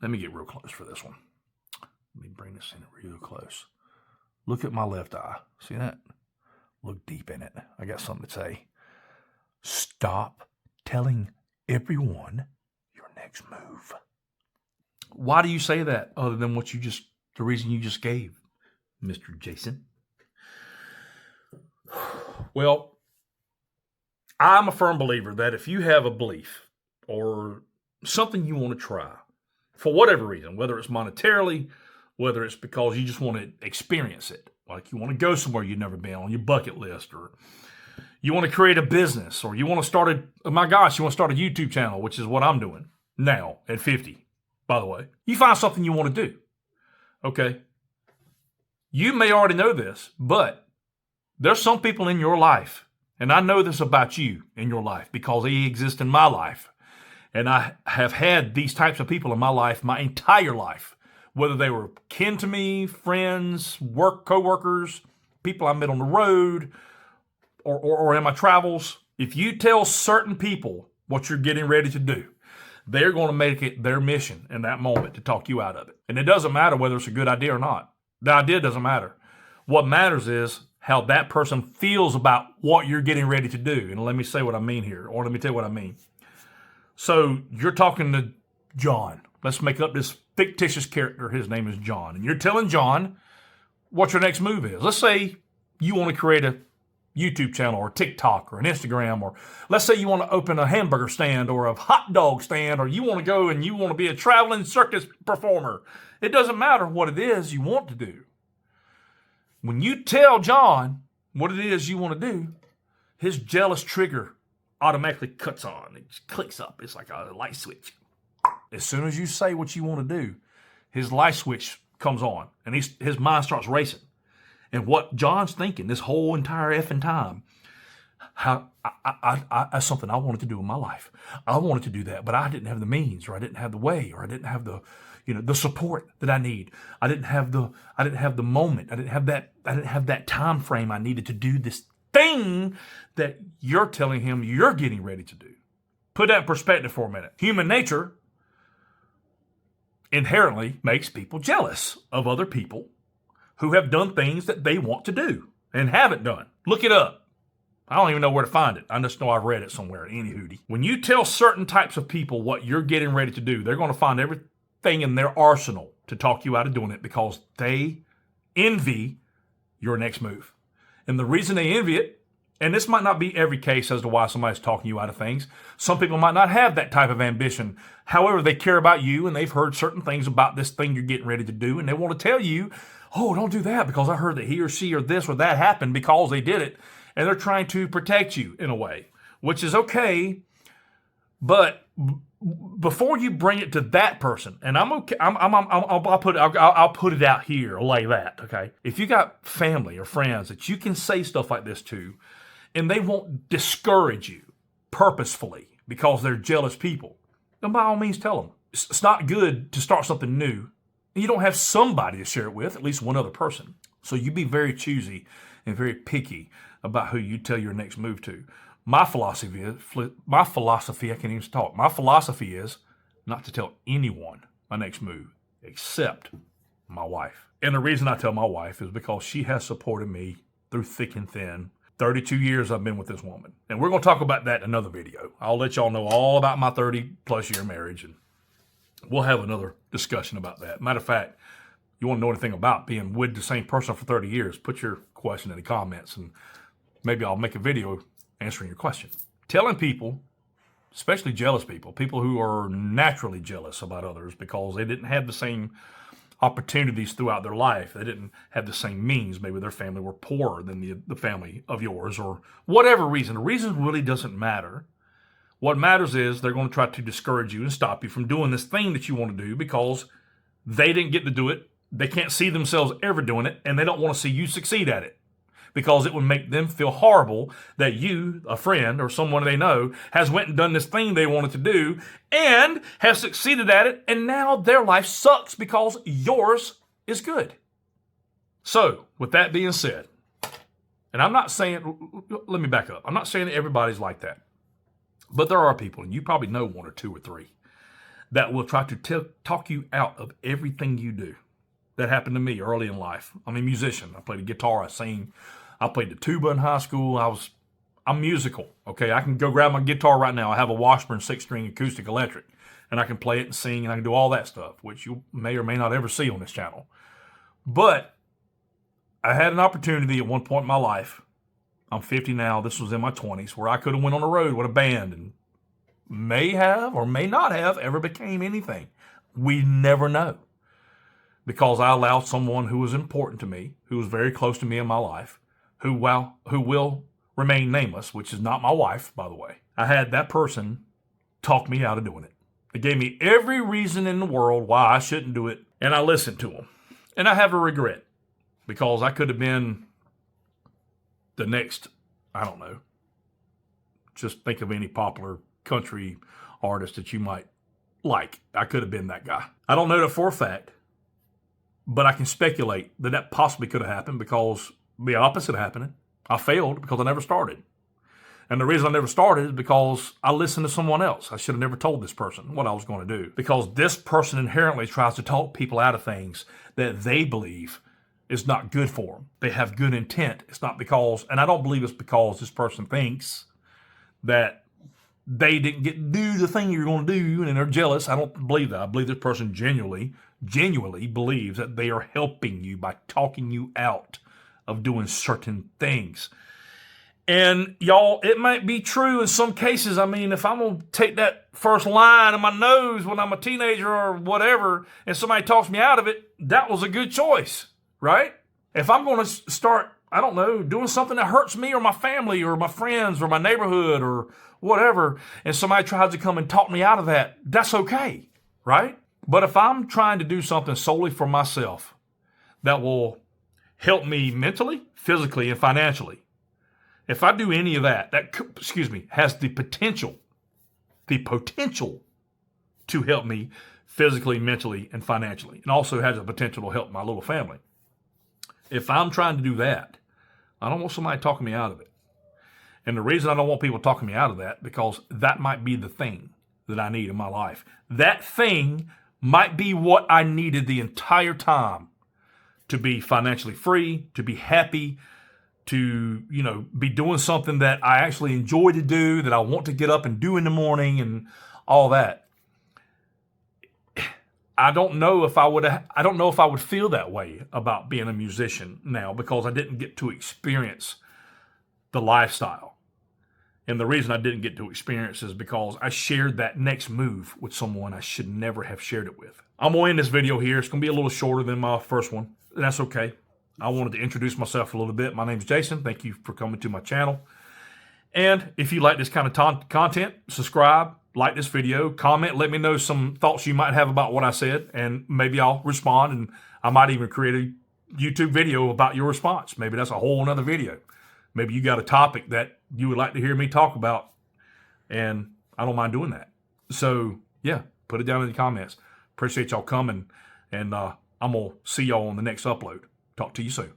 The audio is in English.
Let me get real close for this one. Let me bring this in real close. Look at my left eye. See that? Look deep in it. I got something to say. Stop telling everyone your next move. Why do you say that other than the reason you just gave, Mr. Jason? Well, I'm a firm believer that if you have a belief or something you want to try, for whatever reason, whether it's monetarily, whether it's because you just want to experience it, like you want to go somewhere you've never been on your bucket list, or you want to create a business, or you want to start you want to start a YouTube channel, which is what I'm doing now at 50, by the way. You find something you want to do, okay? You may already know this, but there's some people in your life, and I know this about you in your life because they exist in my life. And I have had these types of people in my life my entire life, whether they were kin to me, friends, co-workers, people I met on the road, or in my travels. If you tell certain people what you're getting ready to do, they're going to make it their mission in that moment to talk you out of it. And it doesn't matter whether it's a good idea or not. The idea doesn't matter. What matters is how that person feels about what you're getting ready to do. And let me say what I mean here, or let me tell you what I mean. So you're talking to John. Let's make up this fictitious character. His name is John. And you're telling John what your next move is. Let's say you want to create a YouTube channel or TikTok or an Instagram, or let's say you want to open a hamburger stand or a hot dog stand, or you want to go and you want to be a traveling circus performer. It doesn't matter what it is you want to do. When you tell John what it is you want to do, his jealous trigger automatically cuts on. It just clicks up. It's like a light switch. As soon as you say what you want to do, his light switch comes on and his mind starts racing. And what John's thinking this whole entire effing time, that's something I wanted to do in my life. I wanted to do that, but I didn't have the means, or I didn't have the way, or I didn't have the support that I need. I didn't have the moment. I didn't have that time frame I needed to do this thing that you're telling him you're getting ready to do. Put that in perspective for a minute. Human nature inherently makes people jealous of other people who have done things that they want to do and haven't done. Look it up. I don't even know where to find it. I just know I've read it somewhere, any hootie. When you tell certain types of people what you're getting ready to do, they're going to find everything in their arsenal to talk you out of doing it because they envy your next move. And the reason they envy it, and this might not be every case as to why somebody's talking you out of things. Some people might not have that type of ambition. However, they care about you and they've heard certain things about this thing you're getting ready to do, and they want to tell you, oh, don't do that because I heard that he or she or this or that happened because they did it. And they're trying to protect you in a way, which is okay. But before you bring it to that person, and I'm okay, I'll put it out here like that. Okay, if you got family or friends that you can say stuff like this to, and they won't discourage you purposefully because they're jealous people, then by all means tell them. It's not good to start something new and you don't have somebody to share it with, at least one other person. So you be very choosy and very picky about who you tell your next move to. My philosophy, I can't even talk. My philosophy is not to tell anyone my next move except my wife. And the reason I tell my wife is because she has supported me through thick and thin. 32 years I've been with this woman. And we're going to talk about that in another video. I'll let y'all know all about my 30 plus year marriage, and we'll have another discussion about that. Matter of fact, you want to know anything about being with the same person for 30 years, put your question in the comments and maybe I'll make a video answering your question. Telling people, especially jealous people who are naturally jealous about others because they didn't have the same opportunities throughout their life. They didn't have the same means. Maybe their family were poorer than the family of yours, or whatever reason. The reason really doesn't matter. What matters is they're going to try to discourage you and stop you from doing this thing that you want to do because they didn't get to do it. They can't see themselves ever doing it, and they don't want to see you succeed at it because it would make them feel horrible that you, a friend or someone they know, has went and done this thing they wanted to do and has succeeded at it, and now their life sucks because yours is good. So, with that being said, and I'm not saying, let me back up. I'm not saying that everybody's like that, but there are people, and you probably know one or two or three, that will try to talk you out of everything you do. That happened to me early in life. I'm a musician. I played the guitar. I sing. I played the tuba in high school. I'm musical. Okay, I can go grab my guitar right now. I have a Washburn 6-string acoustic electric, and I can play it and sing, and I can do all that stuff, which you may or may not ever see on this channel. But I had an opportunity at one point in my life. I'm 50 now. This was in my 20s, where I could have went on the road with a band and may have or may not have ever became anything. We never know. Because I allowed someone who was important to me, who was very close to me in my life, who will remain nameless, which is not my wife, by the way. I had that person talk me out of doing it. They gave me every reason in the world why I shouldn't do it, and I listened to them. And I have a regret, because I could have been the next, I don't know, just think of any popular country artist that you might like. I could have been that guy. I don't know that for a fact, but I can speculate that that possibly could have happened, because the opposite happened. I failed because I never started. And the reason I never started is because I listened to someone else. I should have never told this person what I was going to do, because this person inherently tries to talk people out of things that they believe is not good for them. They have good intent. It's not because, and I don't believe it's because this person thinks that they didn't get to do the thing you're going to do and they're jealous. I don't believe that. I believe this person genuinely believes that they are helping you by talking you out of doing certain things. And y'all, it might be true in some cases. I mean, if I'm going to take that first line in my nose when I'm a teenager or whatever, and somebody talks me out of it, that was a good choice, right? If I'm going to start, I don't know, doing something that hurts me or my family or my friends or my neighborhood or whatever, and somebody tries to come and talk me out of that, that's okay, right? But if I'm trying to do something solely for myself that will help me mentally, physically, and financially, if I do any of that, has the potential to help me physically, mentally, and financially, and also has the potential to help my little family. If I'm trying to do that, I don't want somebody talking me out of it. And the reason I don't want people talking me out of that, because that might be the thing that I need in my life. That thing might be what I needed the entire time to be financially free, to be happy, to, be doing something that I actually enjoy to do, that I want to get up and do in the morning and all that. I don't know if I would feel that way about being a musician now, because I didn't get to experience the lifestyle. And the reason I didn't get to experience is because I shared that next move with someone I should never have shared it with. I'm going to end this video here. It's going to be a little shorter than my first one. And that's okay. I wanted to introduce myself a little bit. My name is Jason. Thank you for coming to my channel. And if you like this kind of content, subscribe, like this video, comment, let me know some thoughts you might have about what I said, and maybe I'll respond, and I might even create a YouTube video about your response. Maybe that's a whole nother video. Maybe you got a topic that you would like to hear me talk about, and I don't mind doing that. So, yeah, put it down in the comments. Appreciate y'all coming, and I'm going to see y'all on the next upload. Talk to you soon.